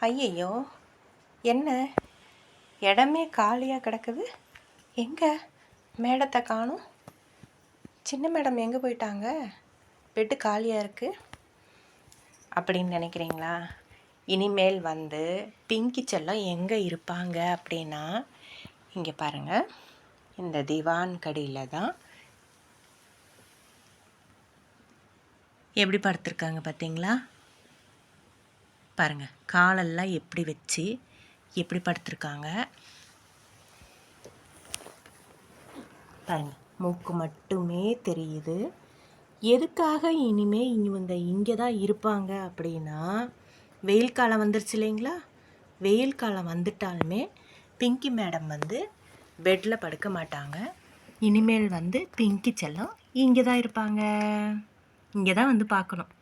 ஐயையோ! என்ன இடமே காலியாக கிடக்குது. எங்கே மேடத்தை காணோம்? சின்ன மேடம் எங்கே போயிட்டாங்க? பெட்டு காலியாக இருக்குது அப்படின்னு நினைக்கிறீங்களா? இனிமேல் பிங்கி செல்லம் எங்கே இருப்பாங்க அப்படின்னா, இங்கே பாருங்கள், இந்த திவான் கடியில் தான் எப்படி படுத்திருக்காங்க பார்த்தீங்களா? பாருங்கள், காலெல்லாம் எப்படி வச்சு எப்படி படுத்திருக்காங்க பாருங்கள். மூக்கு மட்டுமே தெரியுது. எதுக்காக இனிமே இவங்க இங்கே தான் இருப்பாங்க அப்படின்னா, வெயில் காலம் வந்துருச்சு இல்லைங்களா? வெயில் காலம் வந்துட்டாலுமே பிங்கி மேடம் பெட்டில் படுக்க மாட்டாங்க. இனிமேல் பிங்கி செல்லம் இங்கே தான் இருப்பாங்க. இங்கே தான் பார்க்கணும்.